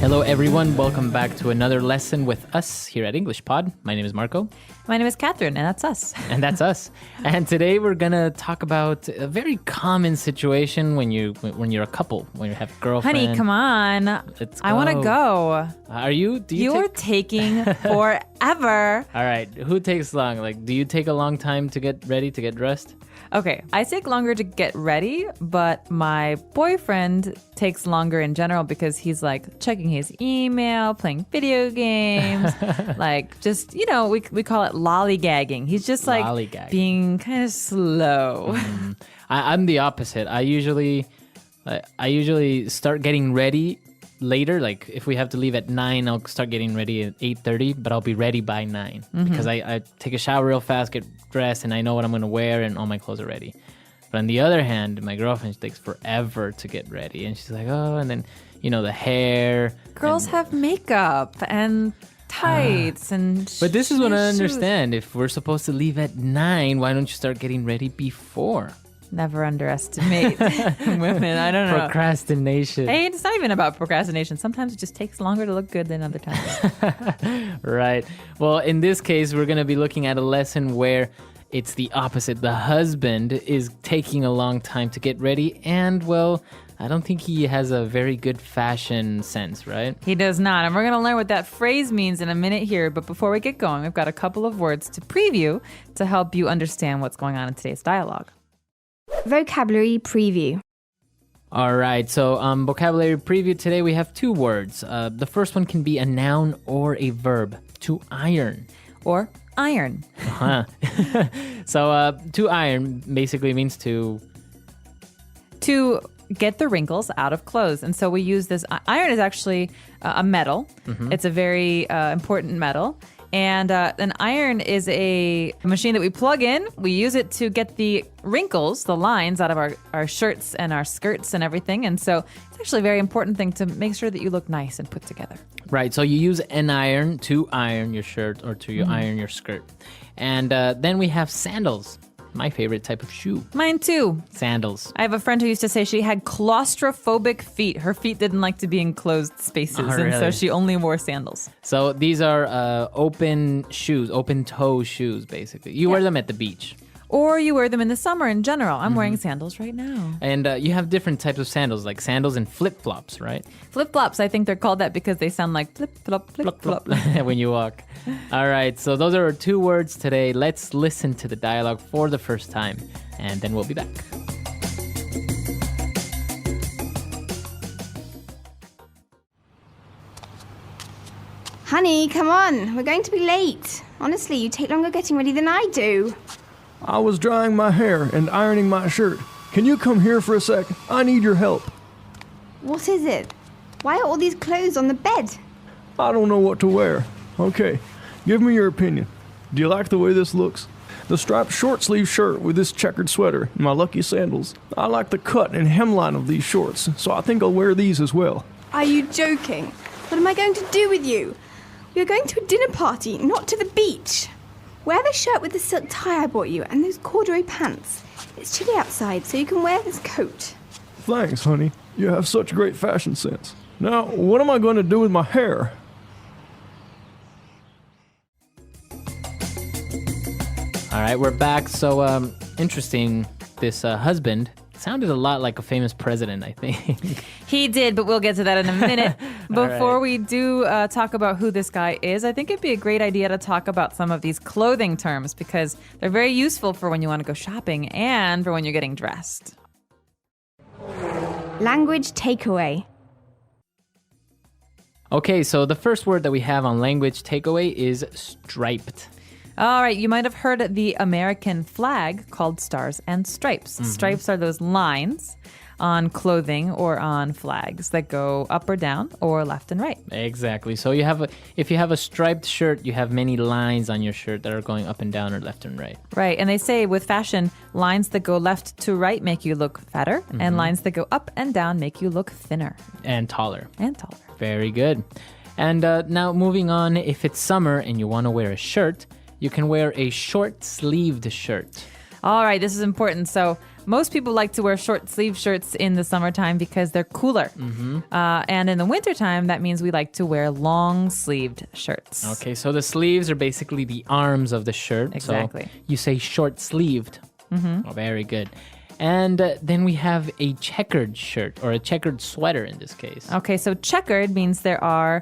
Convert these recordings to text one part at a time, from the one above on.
Hello, everyone. Welcome back to another lesson with us here at English Pod. My name is Marco. My name is Catherine, and that's us. And that's us. And today we're going to talk about a very common situation when you're a couple, when you have a girlfriend. Honey, come on. Let's I want to go. Are you? You're taking forever. All right. Who takes long? Like, do you take a long time to get ready, to get dressed? Okay, I take longer to get ready, but my boyfriend takes longer in general because he's like checking his email, playing video games, like just, we call it lollygagging. He's just like being kind of slow. I'm the opposite. I usually start getting ready later. Like if we have to leave at 9, I'll start getting ready at 8:30, but I'll be ready by 9 because I take a shower real fast, get dressed, and I know what I'm going to wear and all my clothes are ready. But on the other hand, my girlfriend takes forever to get ready, and she's like, oh, and then, the hair. Girls have makeup and tights and But this is what I shoes. understand. If we're supposed to leave at 9, why don't you start getting ready before? Never underestimate women. I don't know. Procrastination. Hey, it's not even about procrastination. Sometimes it just takes longer to look good than other times. Right. Well, in this case, we're going to be looking at a lesson where it's the opposite. The husband is taking a long time to get ready, and, well, I don't think he has a very good fashion sense, right? He does not. And we're going to learn what that phrase means in a minute here. But before we get going, we've got a couple of words to preview to help you understand what's going on in today's dialogue. Vocabulary preview. All right, so vocabulary preview today, we have 2 words. The first one can be a noun or a verb. To iron. Or iron. So to iron basically means to get the wrinkles out of clothes. And so we use this. Iron is actually a metal. It's a very important metal. And an iron is a machine that we plug in. We use it to get the wrinkles, the lines out of our shirts and our skirts and everything. And so it's actually a very important thing to make sure that you look nice and put together. Right. So you use an iron to iron your shirt or to iron your skirt. And then we have sandals. My favorite type of shoe. Mine too. Sandals. I have a friend who used to say she had claustrophobic feet. Her feet didn't like to be in closed spaces, and so she only wore sandals. So these are open shoes, open toe shoes, basically. You wear them at the beach. Or you wear them in the summer in general. I'm wearing sandals right now. And you have different types of sandals, like sandals and flip-flops, right? Flip-flops, I think they're called that because they sound like flip-flop, flip-flop. When you walk. All right, so those are our 2 words today. Let's listen to the dialogue for the first time, and then we'll be back. Honey, come on. We're going to be late. Honestly, you take longer getting ready than I do. I was drying my hair and ironing my shirt. Can you come here for a sec? I need your help. What is it? Why are all these clothes on the bed? I don't know what to wear. Okay, give me your opinion. Do you like the way this looks? The striped short-sleeve shirt with this checkered sweater and my lucky sandals. I like the cut and hemline of these shorts, so I think I'll wear these as well. Are you joking? What am I going to do with you? We are going to a dinner party, not to the beach. Wear the shirt with the silk tie I bought you and those corduroy pants. It's chilly outside, so you can wear this coat. Thanks, honey. You have such great fashion sense. Now, what am I going to do with my hair? All right, we're back. So interesting, this husband sounded a lot like a famous president, I think. He did, but we'll get to that in a minute. Before we do talk about who this guy is, I think it'd be a great idea to talk about some of these clothing terms because they're very useful for when you want to go shopping and for when you're getting dressed. Language takeaway. Okay, so the first word that we have on language takeaway is striped. All right, you might have heard the American flag called Stars and Stripes. Stripes are those lines on clothing or on flags that go up or down or left and right. Exactly. So if you have a striped shirt, you have many lines on your shirt that are going up and down or left and right. Right. And they say with fashion, lines that go left to right make you look fatter, and lines that go up and down make you look thinner. And taller. And taller. Very good. And now moving on, if it's summer and you want to wear a shirt, you can wear a short-sleeved shirt. All right, this is important. So most people like to wear short sleeve shirts in the summertime because they're cooler. And in the wintertime, that means we like to wear long sleeved shirts. Okay, so the sleeves are basically the arms of the shirt. Exactly. So you say short sleeved. Oh, very good. And then we have a checkered shirt or a checkered sweater in this case. Okay, so checkered means there are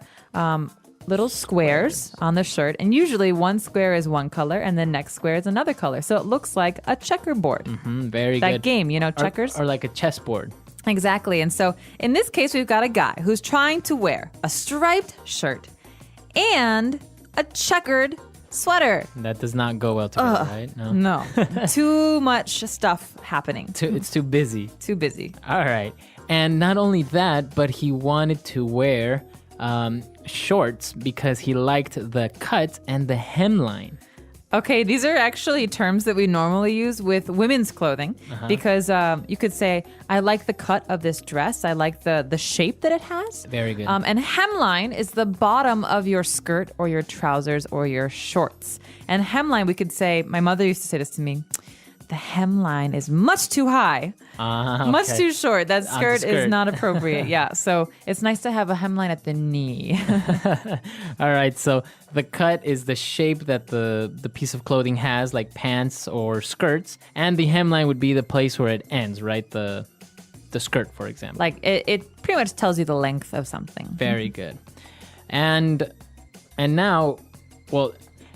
little squares on the shirt, and usually one square is one color and the next square is another color. So it looks like a checkerboard. Very That good. game, checkers? Or like a chessboard. Exactly. And so in this case, we've got a guy who's trying to wear a striped shirt and a checkered sweater. That does not go well together, right? No. Too much stuff happening. It's too busy. Too busy. All right. And not only that, but he wanted to wear shorts because he liked the cut and the hemline. Okay, these are actually terms that we normally use with women's clothing because you could say, I like the cut of this dress. I like the shape that it has. Very good. And hemline is the bottom of your skirt or your trousers or your shorts. And hemline, we could say, my mother used to say this to me, the hemline is much too high, much too short. That skirt is not appropriate. Yeah, so it's nice to have a hemline at the knee. All right, so the cut is the shape that the piece of clothing has, like pants or skirts, and the hemline would be the place where it ends, right? The skirt, for example. Like it pretty much tells you the length of something. Very good. And now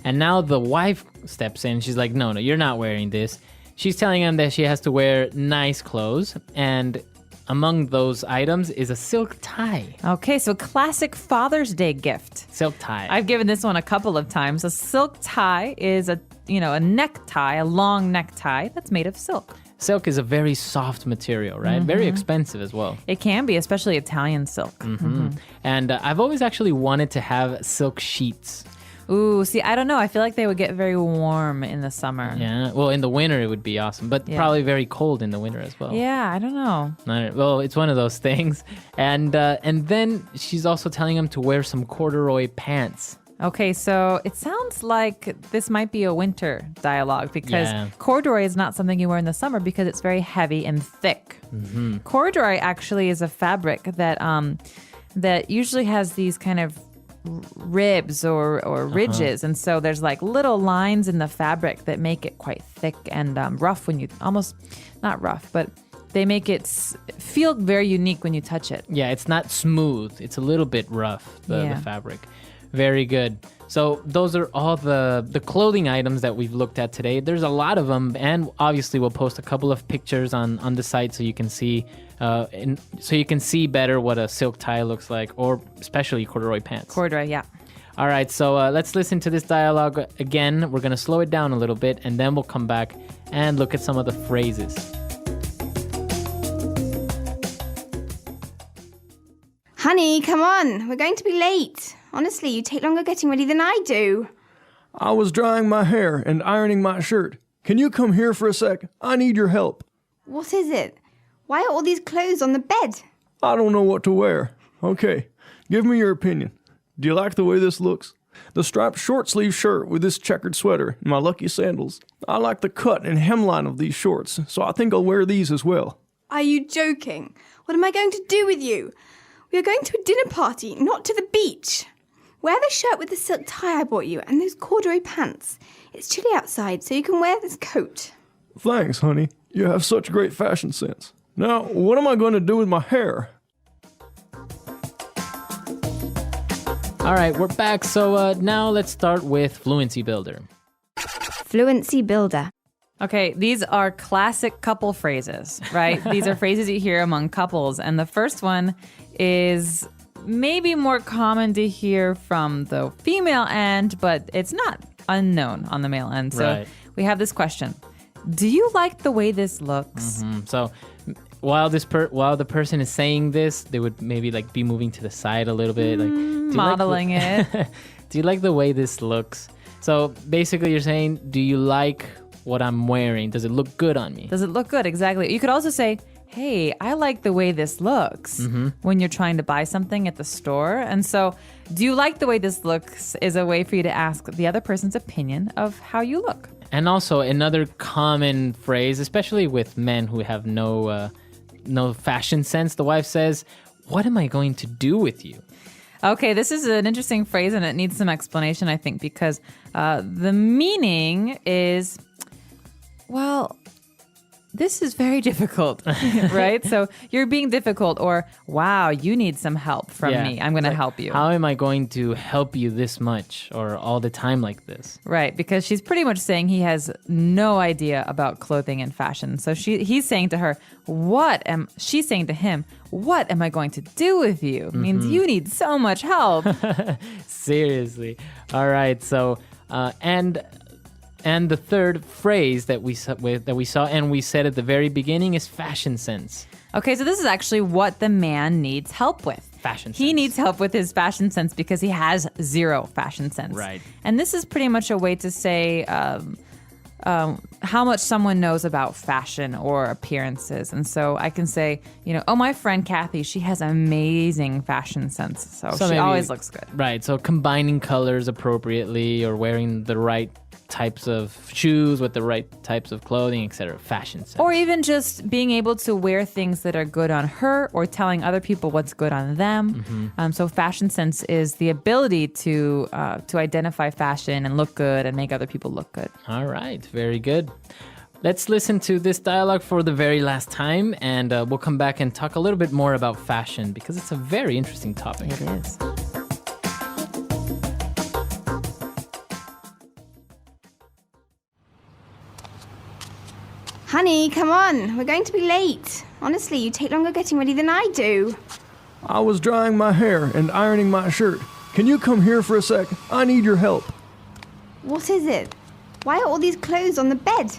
the wife steps in. She's like, no, you're not wearing this. She's telling him that she has to wear nice clothes, and among those items is a silk tie. Okay, so classic Father's Day gift. Silk tie. I've given this one a couple of times. A silk tie is a necktie, a long necktie that's made of silk. Silk is a very soft material, right? Very expensive as well. It can be, especially Italian silk. And I've always actually wanted to have silk sheets. Ooh, see, I don't know. I feel like they would get very warm in the summer. Yeah, well, in the winter it would be awesome, but probably very cold in the winter as well. Yeah, I don't know. Well, it's one of those things. And then she's also telling him to wear some corduroy pants. Okay, so it sounds like this might be a winter dialogue because corduroy is not something you wear in the summer because it's very heavy and thick. Corduroy actually is a fabric that usually has these kind of ribs or ridges, and so there's like little lines in the fabric that make it quite thick and rough when you not rough, but they make it feel very unique when you touch it. Yeah, it's not smooth. It's a little bit rough, the fabric. Very good. So those are all the clothing items that we've looked at today. There's a lot of them, and obviously we'll post a couple of pictures on the site so you can see better what a silk tie looks like, or especially corduroy pants. Corduroy, yeah. All right, so let's listen to this dialogue again. We're going to slow it down a little bit, and then we'll come back and look at some of the phrases. Honey, come on. We're going to be late. Honestly, you take longer getting ready than I do. I was drying my hair and ironing my shirt. Can you come here for a sec? I need your help. What is it? Why are all these clothes on the bed? I don't know what to wear. Okay, give me your opinion. Do you like the way this looks? The striped short sleeve shirt with this checkered sweater and my lucky sandals. I like the cut and hemline of these shorts, so I think I'll wear these as well. Are you joking? What am I going to do with you? We are going to a dinner party, not to the beach. Wear the shirt with the silk tie I bought you and those corduroy pants. It's chilly outside, so you can wear this coat. Thanks, honey. You have such great fashion sense. Now, what am I going to do with my hair? All right, we're back. So now let's start with Fluency Builder. Fluency Builder. Okay, these are classic couple phrases, right? These are phrases you hear among couples. And the first one is maybe more common to hear from the female end, but it's not unknown on the male end. So we have this question. Do you like the way this looks? So while the person is saying this, they would maybe like be moving to the side a little bit, like modeling it. Do you like the way this looks? So basically you're saying, do you like what I'm wearing? Does it look good on me? Does it look good? Exactly. You could also say, hey, I like the way this looks when you're trying to buy something at the store. And so, do you like the way this looks is a way for you to ask the other person's opinion of how you look. And also another common phrase, especially with men who have no fashion sense, the wife says, "What am I going to do with you?" Okay, this is an interesting phrase and it needs some explanation, I think, because the meaning is, well, this is very difficult, right? So you're being difficult, or wow, you need some help from me. I'm going to help you. How am I going to help you this much or all the time like this? Right, because she's pretty much saying he has no idea about clothing and fashion. So he's saying to her, she's saying to him, what am I going to do with you? Means you need so much help. Seriously. All right. So, and the third phrase that we saw and we said at the very beginning is fashion sense. Okay, so this is actually what the man needs help with. Fashion sense. He needs help with his fashion sense because he has zero fashion sense. Right. And this is pretty much a way to say how much someone knows about fashion or appearances. And so I can say, my friend Kathy, she has amazing fashion sense. So she maybe, always looks good. Right. So combining colors appropriately or wearing the right types of shoes with the right types of clothing, etc. Fashion sense. Or even just being able to wear things that are good on her or telling other people what's good on them. So fashion sense is the ability to identify fashion and look good and make other people look good. All right. Very good. Let's listen to this dialogue for the very last time, and we'll come back and talk a little bit more about fashion because it's a very interesting topic. It is. Honey, come on. We're going to be late. Honestly, you take longer getting ready than I do. I was drying my hair and ironing my shirt. Can you come here for a sec? I need your help. What is it? Why are all these clothes on the bed?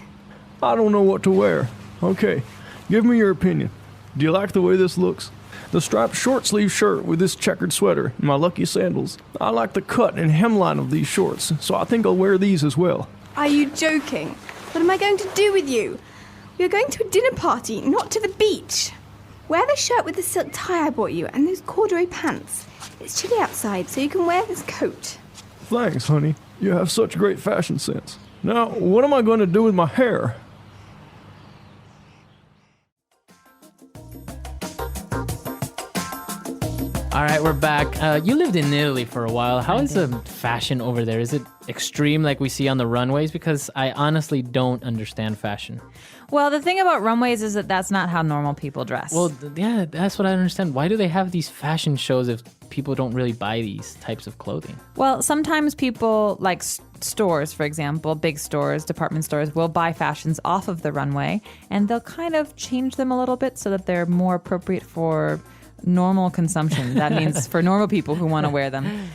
I don't know what to wear. Okay, give me your opinion. Do you like the way this looks? The striped short-sleeve shirt with this checkered sweater and my lucky sandals. I like the cut and hemline of these shorts, so I think I'll wear these as well. Are you joking? What am I going to do with you? We are going to a dinner party, not to the beach. Wear the shirt with the silk tie I bought you and those corduroy pants. It's chilly outside, so you can wear this coat. Thanks, honey. You have such great fashion sense. Now, what am I going to do with my hair? All right, we're back. You lived in Italy for a while. How is the fashion over there? Is it extreme like we see on the runways? Because I honestly don't understand fashion. Well, the thing about runways is that that's not how normal people dress. Well, yeah, that's what I understand. Why do they have these fashion shows if people don't really buy these types of clothing? Well, sometimes people, like stores, for example, big stores, department stores, will buy fashions off of the runway, and they'll kind of change them a little bit so that they're more appropriate for normal consumption. That means for normal people who want to wear them.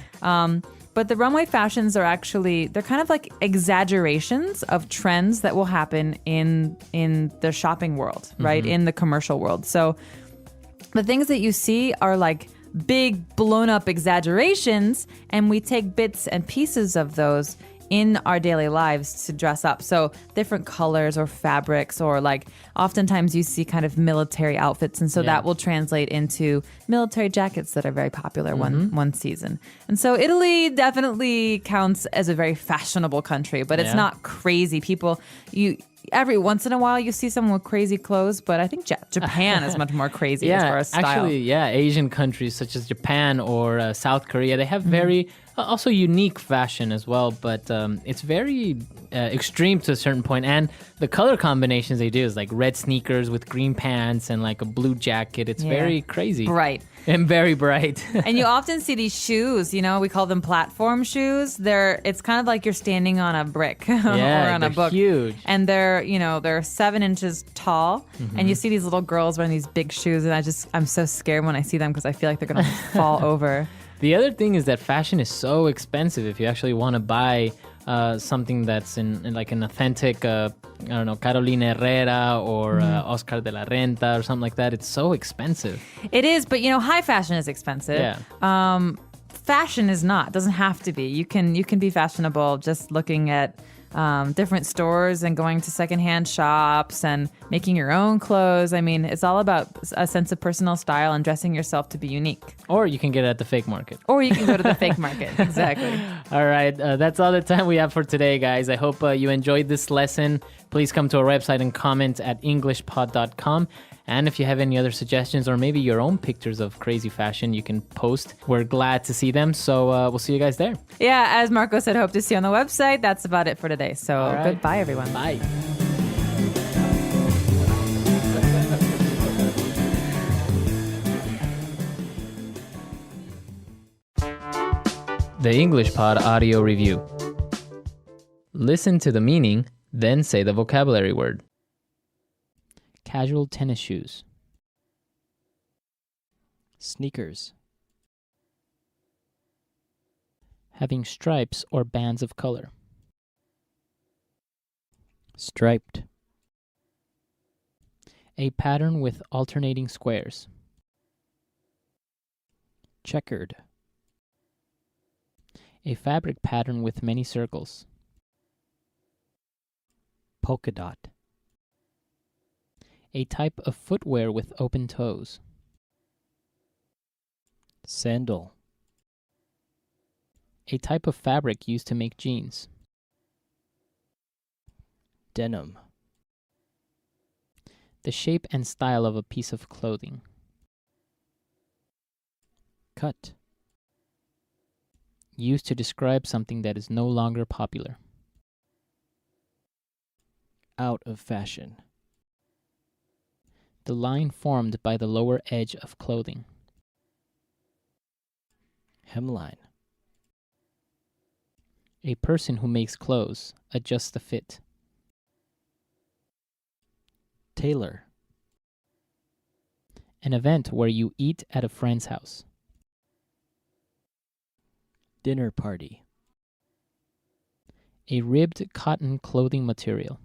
But the runway fashions are actually, they're kind of like exaggerations of trends that will happen in the shopping world, right? In the commercial world. So the things that you see are like big blown up exaggerations, and we take bits and pieces of those in our daily lives to dress up. So different colors or fabrics, or like oftentimes you see kind of military outfits. And so that will translate into military jackets that are very popular one season. And so Italy definitely counts as a very fashionable country, but it's not crazy. People, every once in a while you see someone with crazy clothes, but I think Japan is much more crazy as far as style. Actually, Asian countries such as Japan or South Korea, they have very also unique fashion as well, but it's very extreme to a certain point. And the color combinations they do is like red sneakers with green pants and like a blue jacket. It's very crazy. Bright. And very bright. And you often see these shoes, we call them platform shoes. It's kind of like you're standing on a brick or on a book. Huge. And they're 7 inches tall. And you see these little girls wearing these big shoes, and I'm so scared when I see them because I feel like they're going to fall over. The other thing is that fashion is so expensive. If you actually want to buy something that's in like an authentic, Carolina Herrera or Oscar de la Renta or something like that, it's so expensive. It is, but high fashion is expensive. Yeah. Fashion is not. Doesn't have to be. You can be fashionable just looking at different stores and going to secondhand shops and making your own clothes. I mean, it's all about a sense of personal style and dressing yourself to be unique. Or you can get it at the fake market. Or you can go to the fake market. Exactly. All right. That's all the time we have for today, guys. I hope you enjoyed this lesson. Please come to our website and comment at englishpod.com. And if you have any other suggestions or maybe your own pictures of crazy fashion, you can post. We're glad to see them. So we'll see you guys there. Yeah, as Marco said, hope to see you on the website. That's about it for today. So goodbye, everyone. Bye. The English Pod Audio Review. Listen to the meaning, then say the vocabulary word. Casual tennis shoes. Sneakers. Having stripes or bands of color. Striped. A pattern with alternating squares. Checkered. A fabric pattern with many circles. Polka dot. A type of footwear with open toes. Sandal. A type of fabric used to make jeans. Denim. The shape and style of a piece of clothing. Cut. Used to describe something that is no longer popular. Out of fashion. The line formed by the lower edge of clothing. Hemline. A person who makes clothes, adjusts the fit. Tailor. An event where you eat at a friend's house. Dinner party. A ribbed cotton clothing material.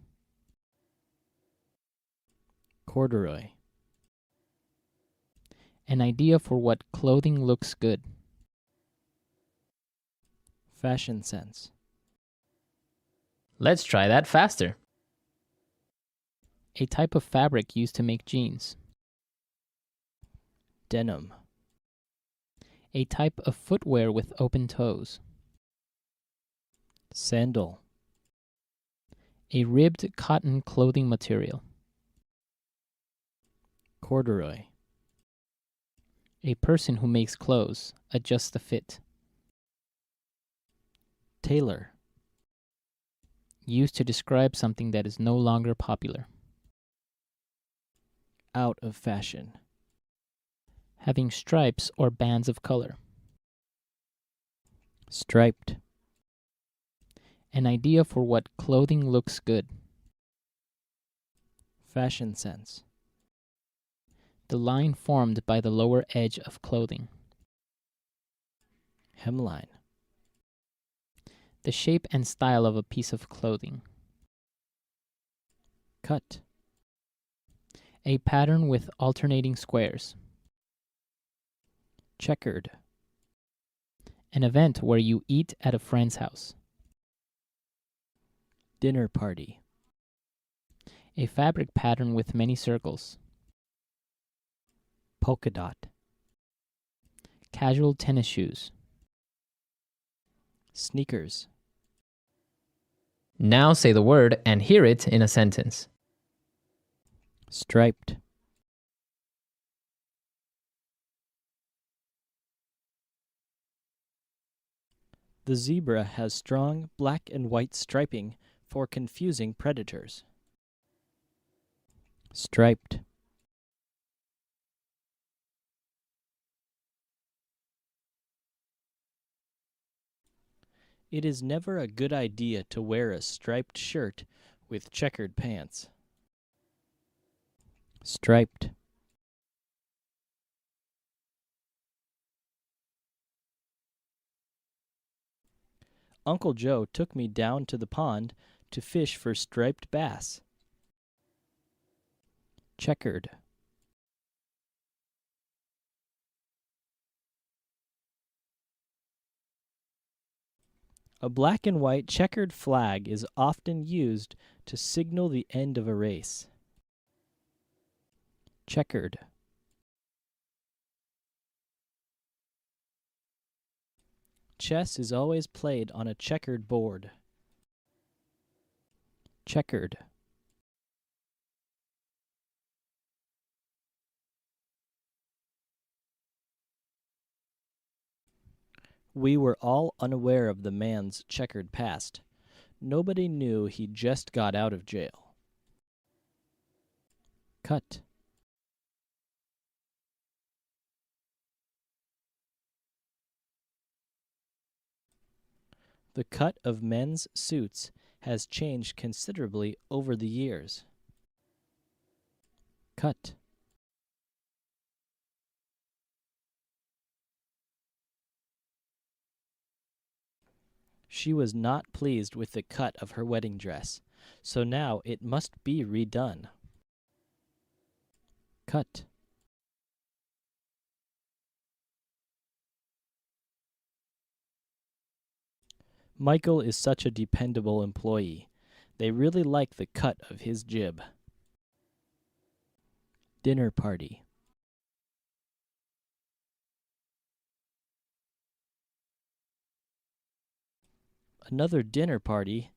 Corduroy. An idea for what clothing looks good. Fashion sense. Let's try that faster. A type of fabric used to make jeans. Denim. A type of footwear with open toes. Sandal. A ribbed cotton clothing material. Corduroy. A person who makes clothes, adjusts the fit. Tailor. Used to describe something that is no longer popular. Out of fashion. Having stripes or bands of color. Striped. An idea for what clothing looks good. Fashion sense. The line formed by the lower edge of clothing. Hemline. The shape and style of a piece of clothing. Cut. A pattern with alternating squares. Checkered. An event where you eat at a friend's house. Dinner party. A fabric pattern with many circles. Polka dot. Casual tennis shoes. Sneakers. Now say the word and hear it in a sentence. Striped. The zebra has strong black and white striping for confusing predators. Striped. It is never a good idea to wear a striped shirt with checkered pants. Striped. Uncle Joe took me down to the pond to fish for striped bass. Checkered. A black and white checkered flag is often used to signal the end of a race. Checkered. Chess is always played on a checkered board. Checkered. We were all unaware of the man's checkered past. Nobody knew he just got out of jail. Cut. The cut of men's suits has changed considerably over the years. Cut. She was not pleased with the cut of her wedding dress, so now it must be redone. Cut. Michael is such a dependable employee. They really like the cut of his jib. Dinner party. Another dinner party?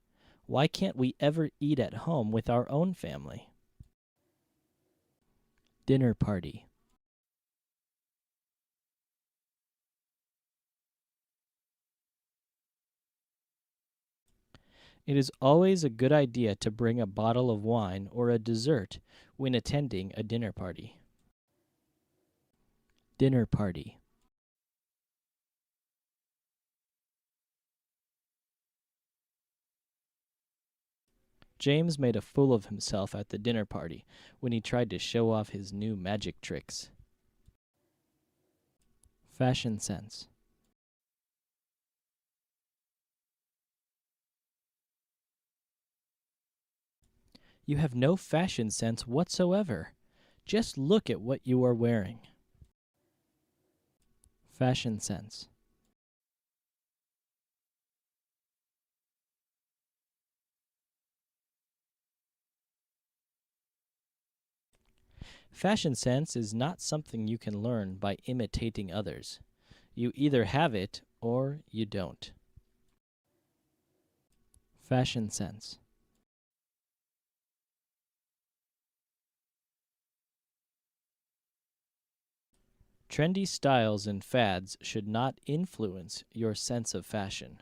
Why can't we ever eat at home with our own family? Dinner party. It is always a good idea to bring a bottle of wine or a dessert when attending a dinner party. Dinner party. James made a fool of himself at the dinner party when he tried to show off his new magic tricks. Fashion sense. You have no fashion sense whatsoever. Just look at what you are wearing. Fashion sense. Fashion sense is not something you can learn by imitating others. You either have it or you don't. Fashion sense. Trendy styles and fads should not influence your sense of fashion.